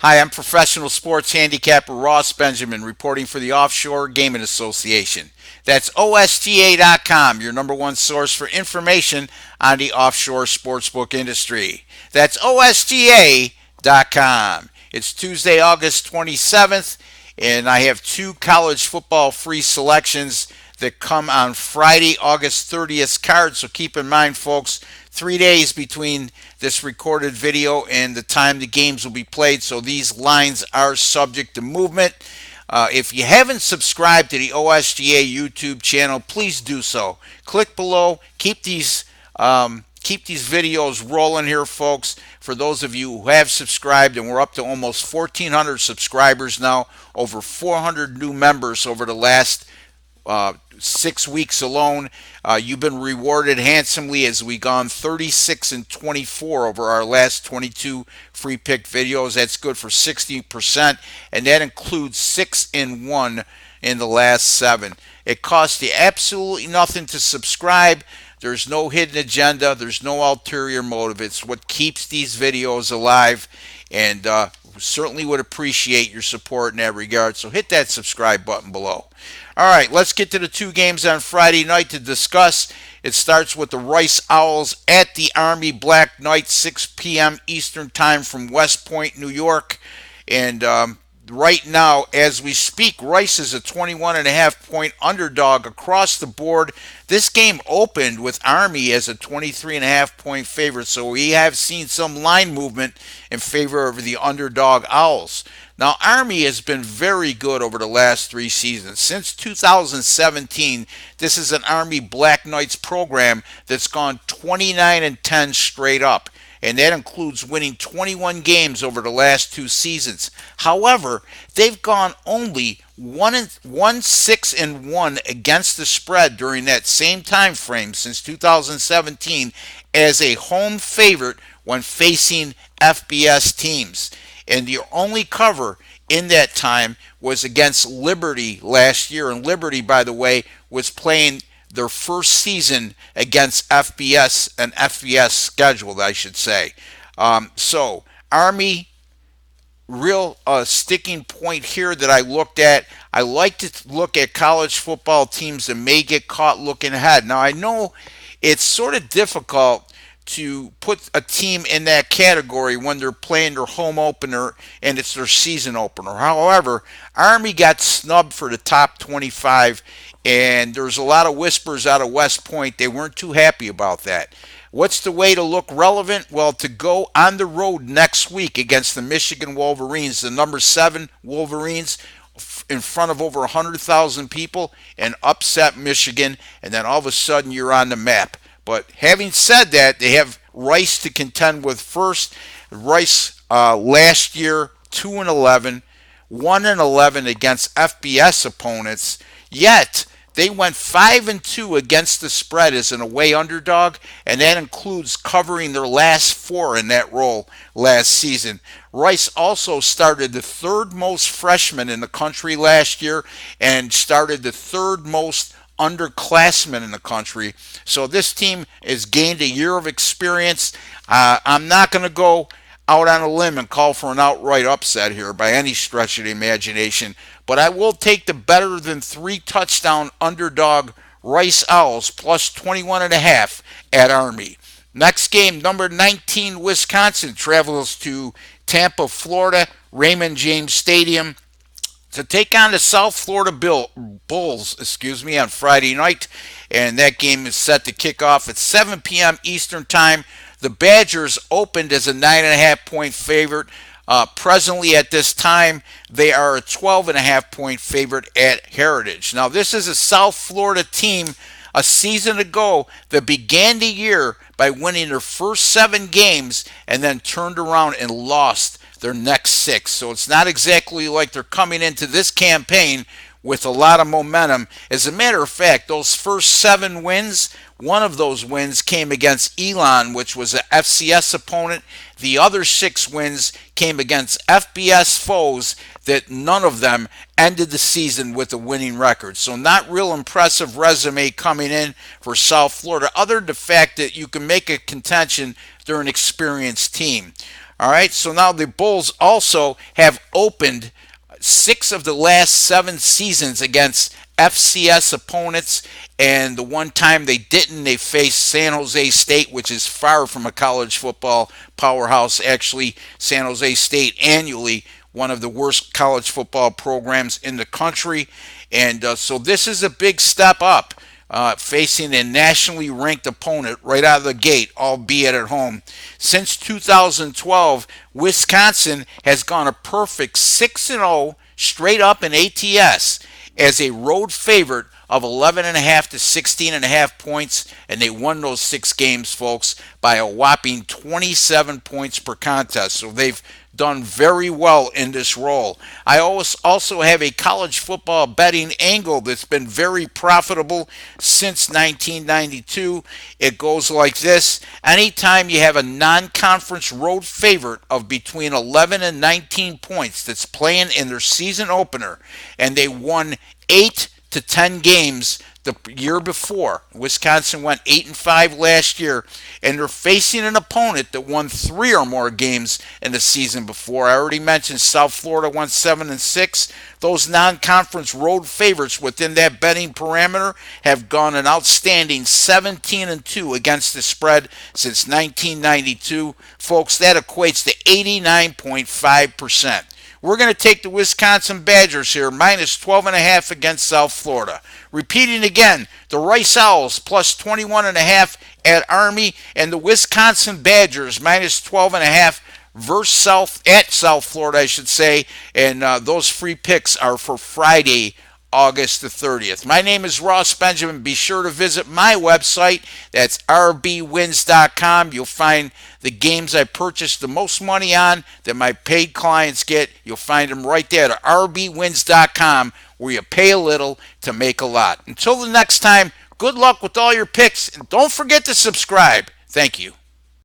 Hi, I'm professional sports handicapper Ross Benjamin reporting for the Offshore Gaming Association. That's OSGA.com, your number one source for information on the offshore sportsbook industry. That's OSGA.com. It's Tuesday, August 27th, and I have two college football free selections that come on Friday, August 30th card. So keep in mind, folks, 3 days between this recorded video and the time the games will be played. So these lines are subject to movement. If you haven't subscribed to the OSGA YouTube channel, please do so. Click below. Keep these videos rolling here, folks. For those of you who have subscribed, and we're up to almost 1,400 subscribers now, over 400 new members over the last 6 weeks alone. You've been rewarded handsomely as we've gone 36 and 24 over our last 22 free pick videos. That's good for 60%, and that includes 6 and 1 in the last 7. It costs you absolutely nothing to subscribe. There's no hidden agenda. There's no ulterior motive. It's what keeps these videos alive, and certainly would appreciate your support in that regard. So hit that subscribe button below. All right, let's get to the two games on Friday night to discuss. It starts with the Rice Owls at the Army Black Knights, 6 p.m. Eastern Time from West Point, New York. And right now, as we speak, Rice is a 21.5-point underdog across the board. This game opened with Army as a 23.5-point favorite, so we have seen some line movement in favor of the underdog Owls. Now, Army has been very good over the last 3 seasons. Since 2017, this is an Army Black Knights program that's gone 29 and 10 straight up, and that includes winning 21 games over the last 2 seasons. However, they've gone only 6 and 1 against the spread during that same time frame since 2017 as a home favorite when facing FBS teams. And the only cover in that time was against Liberty last year. And Liberty, by the way, was playing their first season against FBS, an FBS schedule, I should say. So, Army, real sticking point here that I looked at. I like to look at college football teams that may get caught looking ahead. Now, I know it's sort of difficult to put a team in that category when they're playing their home opener and it's their season opener. However, Army got snubbed for the top 25, and there's a lot of whispers out of West Point. They weren't too happy about that. What's the way to look relevant? Well, to go on the road next week against the Michigan Wolverines, the number 7 Wolverines, in front of over 100,000 people, and upset Michigan, and then all of a sudden you're on the map. But having said that, they have Rice to contend with first. Rice last year 2-11, 1-11 against FBS opponents. Yet they went 5-2 against the spread as an away underdog, and that includes covering their last 4 in that role last season. Rice also started the third most freshmen in the country last year and started the third most underclassmen in the country. So this team has gained a year of experience. I'm not going to go out on a limb and call for an outright upset here by any stretch of the imagination, but I will take the better than 3 touchdown underdog Rice Owls plus 21.5 at Army. Next game, number 19 Wisconsin travels to Tampa, Florida, Raymond James Stadium, to take on the South Florida Bulls, on Friday night, and that game is set to kick off at 7 p.m. Eastern Time. The Badgers opened as a 9.5-point favorite. Presently, at this time, they are a 12.5-point favorite at Heritage. Now, this is a South Florida team a season ago that began the year by winning their first 7 games and then turned around and lost their next 6. So it's not exactly like they're coming into this campaign with a lot of momentum. As a matter of fact, those first 7 wins, one of those wins came against Elon, which was an FCS opponent. The other 6 wins came against FBS foes that none of them ended the season with a winning record. So not real impressive resume coming in for South Florida, other than the fact that you can make a contention they're an experienced team. All right, so now the Bulls also have opened 6 of the last 7 seasons against FCS opponents, and the one time they didn't, they faced San Jose State, which is far from a college football powerhouse. Actually, San Jose State annually one of the worst college football programs in the country, and so this is a big step up. Facing a nationally ranked opponent right out of the gate, albeit at home. Since 2012, Wisconsin has gone a perfect 6-0 straight up in ATS as a road favorite of 11.5 to 16.5 points, and they won those 6 games, folks, by a whopping 27 points per contest. So they've done very well in this role. I also have a college football betting angle that's been very profitable since 1992. It goes like this. Anytime you have a non-conference road favorite of between 11 and 19 points that's playing in their season opener, and they won 8 to 10 games the year before. Wisconsin went 8-5 last year, and they're facing an opponent that won 3 or more games in the season before. I already mentioned South Florida won 7-6. Those non-conference road favorites within that betting parameter have gone an outstanding 17-2 against the spread since 1992. Folks, that equates to 89.5%. We're going to take the Wisconsin Badgers here, minus 12.5 against South Florida. Repeating again, the Rice Owls plus 21.5 at Army, and the Wisconsin Badgers minus 12.5 versus South Florida, I should say. And those free picks are for Friday, August the 30th. My name is Ross Benjamin. Be sure to visit my website. That's rbwins.com. You'll find the games I purchased the most money on that my paid clients get. You'll find them right there at rbwins.com, where you pay a little to make a lot. Until the next time, good luck with all your picks, and don't forget to subscribe. Thank you.